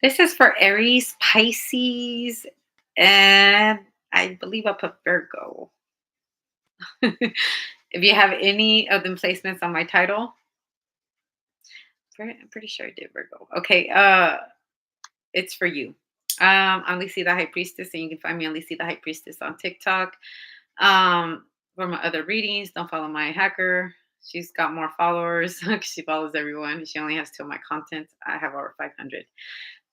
This is for Aries, Pisces, and I believe I put Virgo. If you have any of them placements on my title, I'm pretty sure I did Virgo. Okay, it's for you. I'm Lisi the High Priestess, and you can find me on Lisi the High Priestess on TikTok. For my other readings, don't follow my hacker. She's got more followers. She follows everyone. She only has two of my content. I have over 500.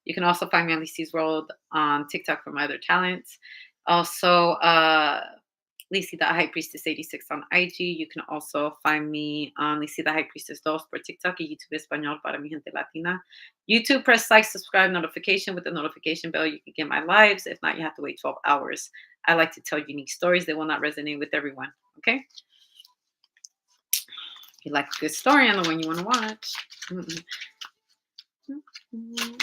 You can also find me on Lisi's World on TikTok for my other talents. Also, Lisi the High Priestess 86 on IG. You can also find me on Lisi the High Priestess 2 for TikTok y YouTube Español para mi gente latina. YouTube, press like, subscribe, notification. With the notification bell, you can get my lives. If not, you have to wait 12 hours. I like to tell unique stories. They will not resonate with everyone. Okay? If you like a good story and the one you want to watch. Mm-mm. Mm-mm.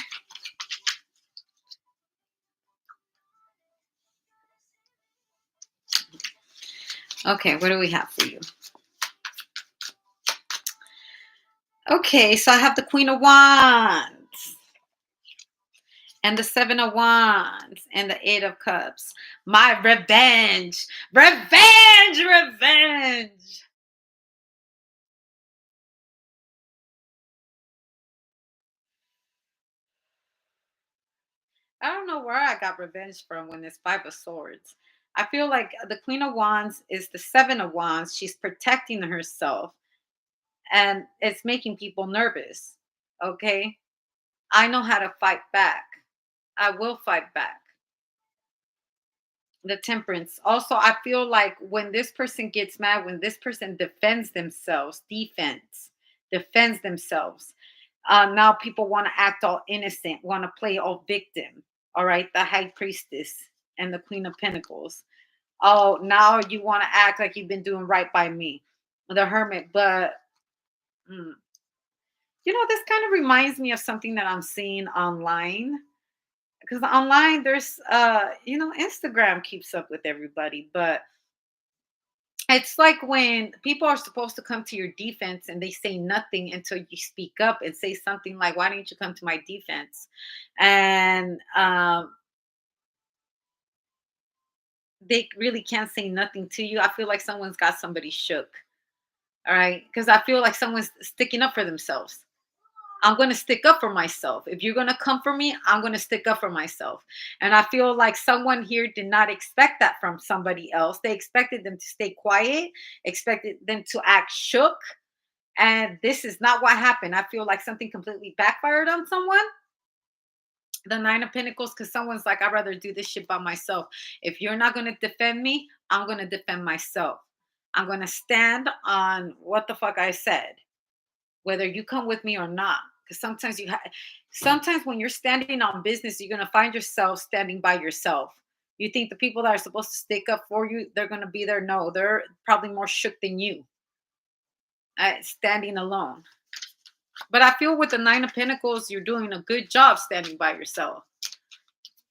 Okay, what do we have for you? Okay, so I have the Queen of Wands and the Seven of Wands and the Eight of Cups. My revenge, revenge, revenge. I don't know where I got revenge from when this Five of Swords. I feel like the Queen of Wands is the Seven of Wands. She's protecting herself and it's making people nervous. Okay. I know how to fight back. I will fight back. The Temperance. Also, I feel like when this person gets mad, when this person defends themselves, defends themselves. Now people want to act all innocent, want to play all victim. All right, the High Priestess and the Queen of Pentacles. Oh, now you want to act like you've been doing right by me, the Hermit. But mm, this kind of reminds me of something that I'm seeing online because online there's Instagram keeps up with everybody, but it's like when people are supposed to come to your defense and they say nothing until you speak up and say something like, why didn't you come to my defense? And they really can't say nothing to you. I feel like someone's got somebody shook. All right, because I feel like someone's sticking up for themselves. I'm going to stick up for myself. If you're going to come for me, I'm going to stick up for myself. And I feel like someone here did not expect that from somebody else. They expected them to stay quiet, expected them to act shook. And this is not what happened. I feel like something completely backfired on someone. The Nine of Pentacles, because someone's like, I'd rather do this shit by myself. If you're not going to defend me, I'm going to defend myself. I'm going to stand on what the fuck I said, whether you come with me or not. Because sometimes when you're standing on business, you're gonna find yourself standing by yourself. You think the people that are supposed to stick up for you, they're gonna be there. No, they're probably more shook than you, standing alone. But I feel with the Nine of Pentacles, you're doing a good job standing by yourself.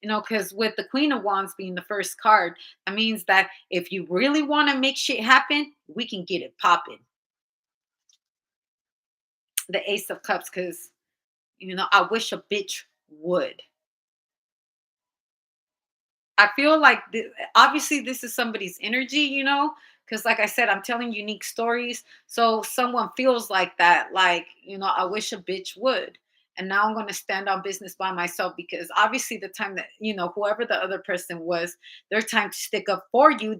Because with the Queen of Wands being the first card, that means that if you really want to make shit happen, we can get it popping. The Ace of Cups, because I wish a bitch would. I feel like obviously this is somebody's energy, because like I said, I'm telling unique stories. So someone feels like that, like, I wish a bitch would. And now I'm going to stand on business by myself because obviously the time that, whoever the other person was, their time to stick up for you,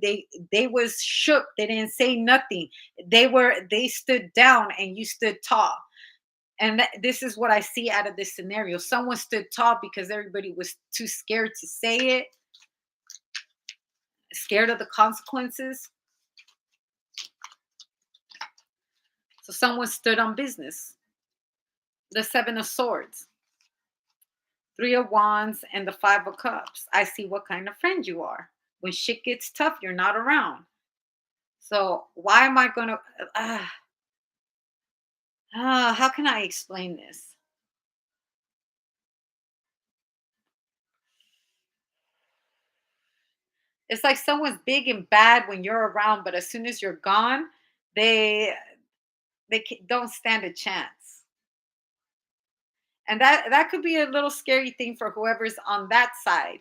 they was shook. They didn't say nothing. They stood down and you stood tall. And this is what I see out of this scenario. Someone stood tall because everybody was too scared to say it, scared of the consequences. So someone stood on business. The Seven of Swords, Three of Wands, and the Five of Cups. I see what kind of friend you are. When shit gets tough, you're not around. So why am I going to... how can I explain this? It's like someone's big and bad when you're around, but as soon as you're gone, they don't stand a chance. And that could be a little scary thing for whoever's on that side,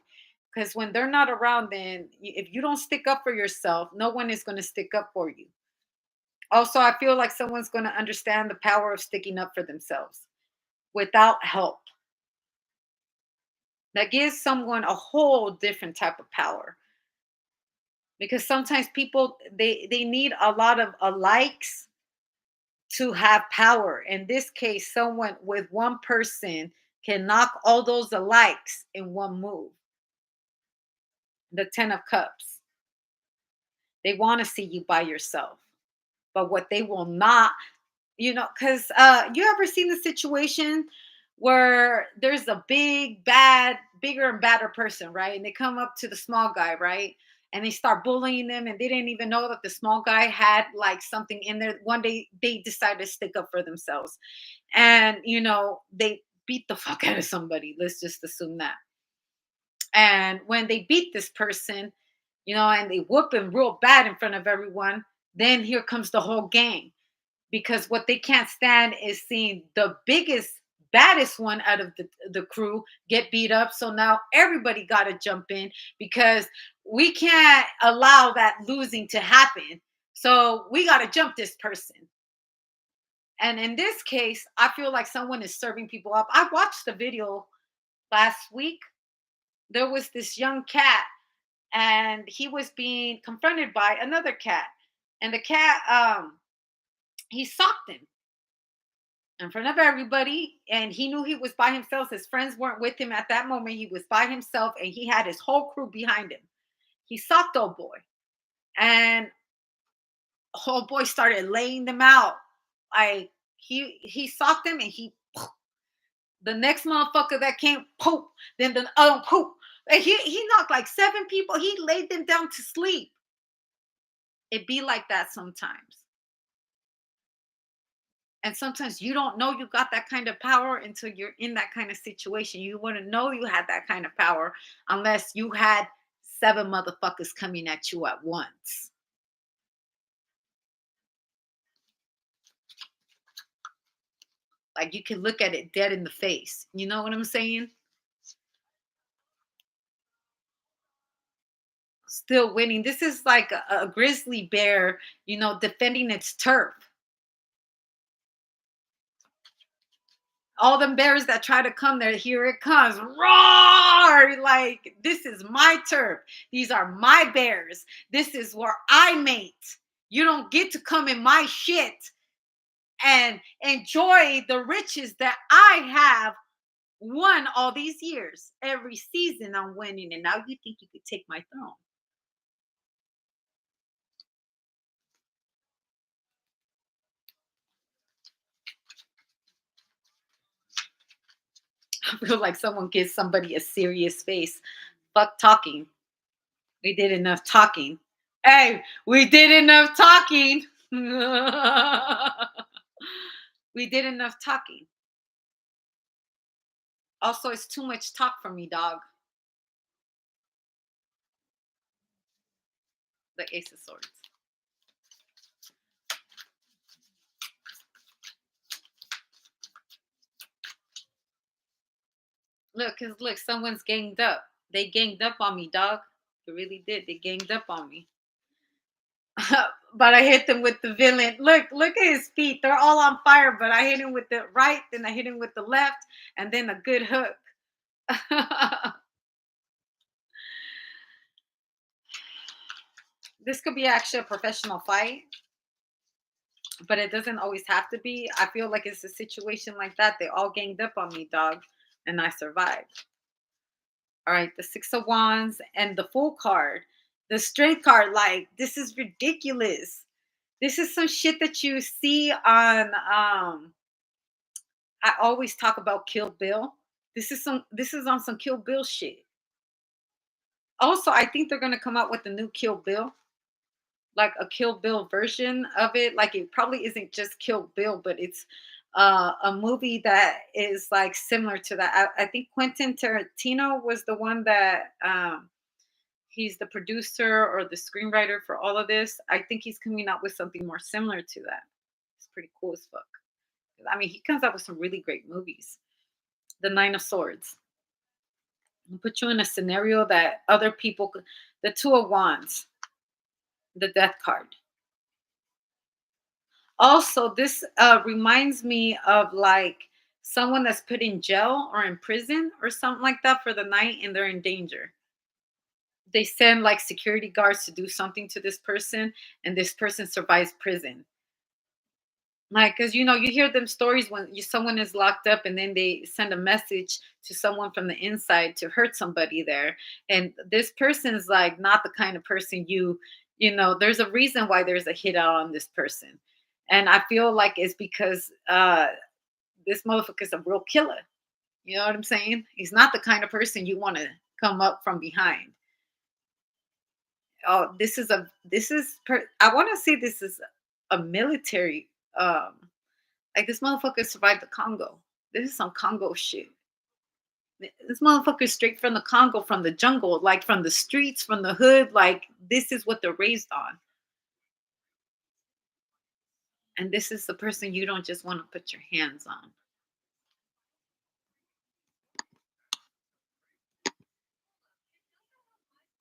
because when they're not around, then if you don't stick up for yourself, no one is going to stick up for you. Also, I feel like someone's going to understand the power of sticking up for themselves without help. That gives someone a whole different type of power, because sometimes people, they need a lot of likes to have power. In this case, someone with one person can knock all those likes in one move. The 10 of cups, they want to see you by yourself, but what they will not, because you ever seen the situation where there's a bigger and badder person, right? And they come up to the small guy, right? And they start bullying them, and they didn't even know that the small guy had like something in there. One day they decided to stick up for themselves, and they beat the fuck out of somebody. Let's just assume that. And when they beat this person, and they whoop him real bad in front of everyone, then here comes the whole gang, because what they can't stand is seeing the biggest, baddest one out of the crew get beat up. So now everybody got to jump in, because we can't allow that losing to happen. So we got to jump this person. And in this case, I feel like someone is serving people up. I watched the video last week. There was this young cat, and he was being confronted by another cat. And the cat, he socked him in front of everybody, and he knew he was by himself. His friends weren't with him at that moment. He was by himself, and he had his whole crew behind him. He socked old boy, and old boy started laying them out. Like he socked him, and the next motherfucker that came, poop, then the other poop. And he knocked like 7 people. He laid them down to sleep. It be like that sometimes. And sometimes you don't know you got that kind of power until you're in that kind of situation. You wouldn't know you had that kind of power unless you had 7 motherfuckers coming at you at once. Like, you can look at it dead in the face. You know what I'm saying? Still winning. This is like a grizzly bear, defending its turf. All them bears that try to come there, here it comes. Roar! Like, this is my turf. These are my bears. This is where I mate. You don't get to come in my shit and enjoy the riches that I have won all these years. Every season I'm winning, and now you think you could take my throne. I feel like someone gives somebody a serious face. Fuck talking. We did enough talking. Hey, we did enough talking. We did enough talking. Also, it's too much talk for me, dog. The Ace of Swords. Look, someone's ganged up. They ganged up on me, dog. They really did. They ganged up on me. But I hit them with the villain. Look at his feet. They're all on fire, but I hit him with the right, then I hit him with the left, and then a good hook. This could be actually a professional fight, but it doesn't always have to be. I feel like it's a situation like that. They all ganged up on me, dog, and I survived. All right, the Six of Wands and the Fool card. The Strength card, like, this is ridiculous. This is some shit that you see on I always talk about Kill Bill. This is on some Kill Bill shit. Also, I think they're gonna come out with a new Kill Bill, like a Kill Bill version of it. Like, it probably isn't just Kill Bill, but it's a movie that is like similar to that. I think Quentin Tarantino was the one that he's the producer or the screenwriter for all of this. I think he's coming out with something more similar to that. It's pretty cool as fuck. I mean, he comes out with some really great movies. The Nine of Swords. I'll put you in a scenario that other people could. The Two of Wands, the Death card. Also, this reminds me of like someone that's put in jail or in prison or something like that for the night and they're in danger. They send like security guards to do something to this person and this person survives prison. Like, cause you hear them stories when someone is locked up and then they send a message to someone from the inside to hurt somebody there. And this person's like not the kind of person there's a reason why there's a hit out on this person. And I feel like it's because this motherfucker's a real killer. You know what I'm saying? He's not the kind of person you want to come up from behind. Oh, I want to say this is a military like this motherfucker survived the Congo. This is some Congo shit. This motherfucker is straight from the Congo, from the jungle, like from the streets, from the hood. Like this is what they're raised on. And this is the person you don't just want to put your hands on.